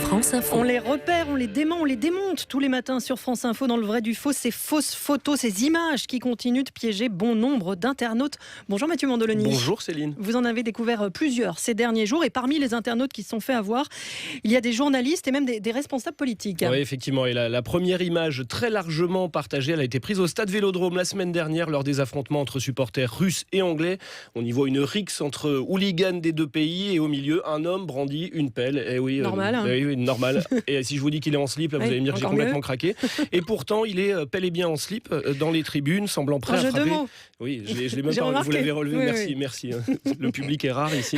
France Info. On les repère, on les dément, on les démonte tous les matins sur France Info dans le vrai du faux. Ces fausses photos, ces images qui continuent de piéger bon nombre d'internautes. Bonjour Mathieu Mandoloni. Bonjour Céline. Vous en avez découvert plusieurs ces derniers jours et parmi les internautes qui se sont fait avoir, il y a des journalistes et même des responsables politiques. Oui, effectivement. Et la première image très largement partagée, elle a été prise au stade Vélodrome la semaine dernière lors des affrontements entre supporters russes et anglais. On y voit une rixe entre hooligans des deux pays et au milieu, un homme brandit une pelle. Et oui, normal. Oui, normal. Et si je vous dis qu'il est en slip, là, vous allez me dire que j'ai complètement craqué. Et pourtant, il est bel et bien en slip dans les tribunes, semblant prêt à frapper. Un jeu de mots. Oui, je l'ai même pas. Vous l'avez relevé. Oui, merci. Le public est rare ici.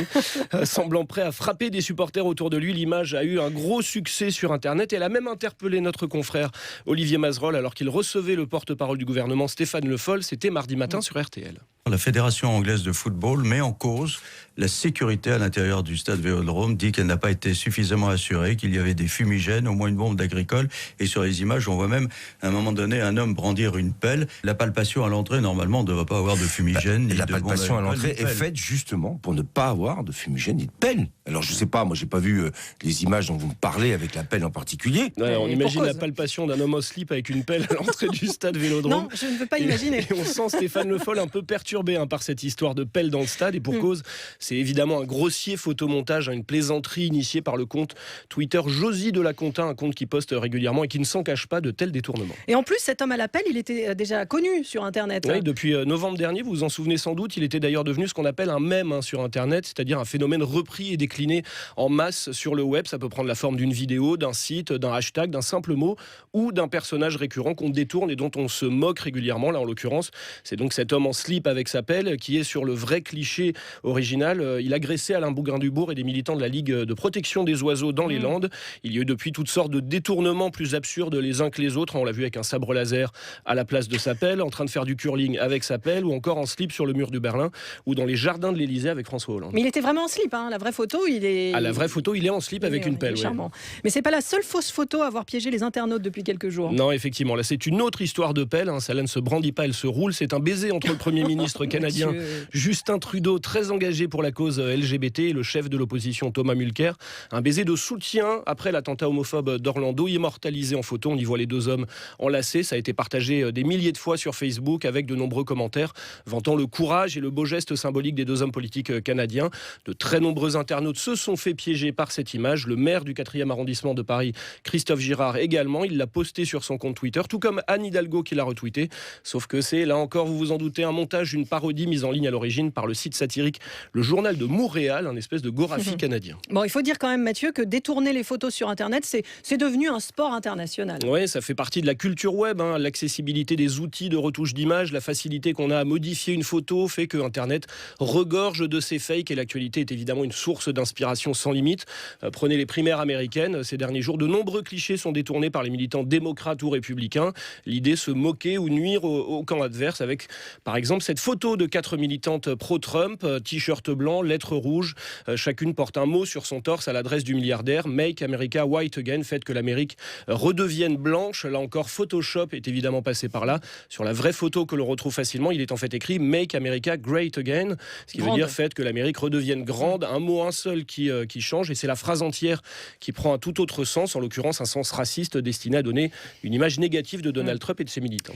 Semblant prêt à frapper des supporters autour de lui. L'image a eu un gros succès sur Internet. Elle a même interpellé notre confrère Olivier Mazerolle alors qu'il recevait le porte-parole du gouvernement Stéphane Le Foll. C'était mardi matin sur RTL. La Fédération anglaise de football met en cause la sécurité à l'intérieur du stade Vélodrome, dit qu'elle n'a pas été suffisamment assurée, qu'il y avait des fumigènes, au moins une bombe d'agricole. Et sur les images, on voit même à un moment donné un homme brandir une pelle. La palpation à l'entrée, normalement, ne devrait pas avoir de fumigène. La palpation à l'entrée est faite justement pour ne pas avoir de fumigène ni de pelle. Alors je sais pas, moi j'ai pas vu les images dont vous me parlez avec la pelle en particulier. Ouais, on imagine la palpation d'un homme au slip avec une pelle à l'entrée du stade Vélodrome. Non, je ne veux pas imaginer. Et on sent Stéphane Le Foll un peu perturbé par cette histoire de pelle dans le stade. Et pour cause, c'est évidemment un grossier photomontage, une plaisanterie initiée par le compte Twitter Josie de la Conta, un compte qui poste régulièrement et qui ne s'en cache pas de tels détournements. Et en plus, cet homme à la pelle, il était déjà connu sur Internet. Oui, depuis novembre dernier, vous vous en souvenez sans doute, il était d'ailleurs devenu ce qu'on appelle un mème sur Internet, c'est-à-dire un phénomène repris et décliné en masse sur le web. Ça peut prendre la forme d'une vidéo, d'un site, d'un hashtag, d'un simple mot ou d'un personnage récurrent qu'on détourne et dont on se moque régulièrement. Là, en l'occurrence, c'est donc cet homme en slip avec sa pelle qui est sur le vrai cliché original. Il agressait Alain Bougrain-Dubourg et des militants de la Ligue de protection des oiseaux dans les Landes. Il y a eu depuis toutes sortes de détournements plus absurdes les uns que les autres. On l'a vu avec un sabre laser à la place de sa pelle, en train de faire du curling avec sa pelle, ou encore en slip sur le mur du Berlin, ou dans les jardins de l'Élysée avec François Hollande. Mais il était vraiment en slip, hein. La vraie photo, il est... À la vraie photo, il est en slip avec une pelle. Charmant. Mais c'est pas la seule fausse photo à avoir piégé les internautes depuis quelques jours. Non, effectivement, là c'est une autre histoire de pelle. Celle-là ne se brandit pas, elle se roule. C'est un baiser entre le Premier ministre canadien Justin Trudeau, très engagé pour la cause LGBT, et le chef de l'opposition Thomas Mulcair. Un baiser de soutien après l'attentat homophobe d'Orlando, immortalisé en photo. On y voit les deux hommes enlacés. Ça a été partagé des milliers de fois sur Facebook avec de nombreux commentaires vantant le courage et le beau geste symbolique des deux hommes politiques canadiens. De très nombreux internautes se sont fait piéger par cette image. Le maire du 4e arrondissement de Paris, Christophe Girard, également. Il l'a posté sur son compte Twitter, tout comme Anne Hidalgo qui l'a retweeté. Sauf que c'est, là encore, vous vous en doutez, un montage d'une parodie mise en ligne à l'origine par le site satirique Le Journal de Montréal, un espèce de Gorafi canadien. Bon, il faut dire quand même, Mathieu, que détourner les photos sur Internet, c'est devenu un sport international. Oui, ça fait partie de la culture web. L'accessibilité des outils de retouche d'images, la facilité qu'on a à modifier une photo fait que Internet regorge de ces fakes et l'actualité est évidemment une source d'inspiration sans limite. Prenez les primaires américaines. Ces derniers jours, de nombreux clichés sont détournés par les militants démocrates ou républicains. L'idée, se moquer ou nuire au camp adverse avec, par exemple, cette photo de 4 militantes pro-Trump, t-shirt blanc, lettres rouges. Chacune porte un mot sur son torse à l'adresse du milliardaire. Make America White Again, faites que l'Amérique redevienne blanche. Là encore, Photoshop est évidemment passé par là. Sur la vraie photo que l'on retrouve facilement, il est en fait écrit Make America Great Again, ce qui veut dire faites que l'Amérique redevienne grande. Un mot, un seul qui change, et c'est la phrase entière qui prend un tout autre sens, en l'occurrence un sens raciste destiné à donner une image négative de Donald Trump et de ses militants.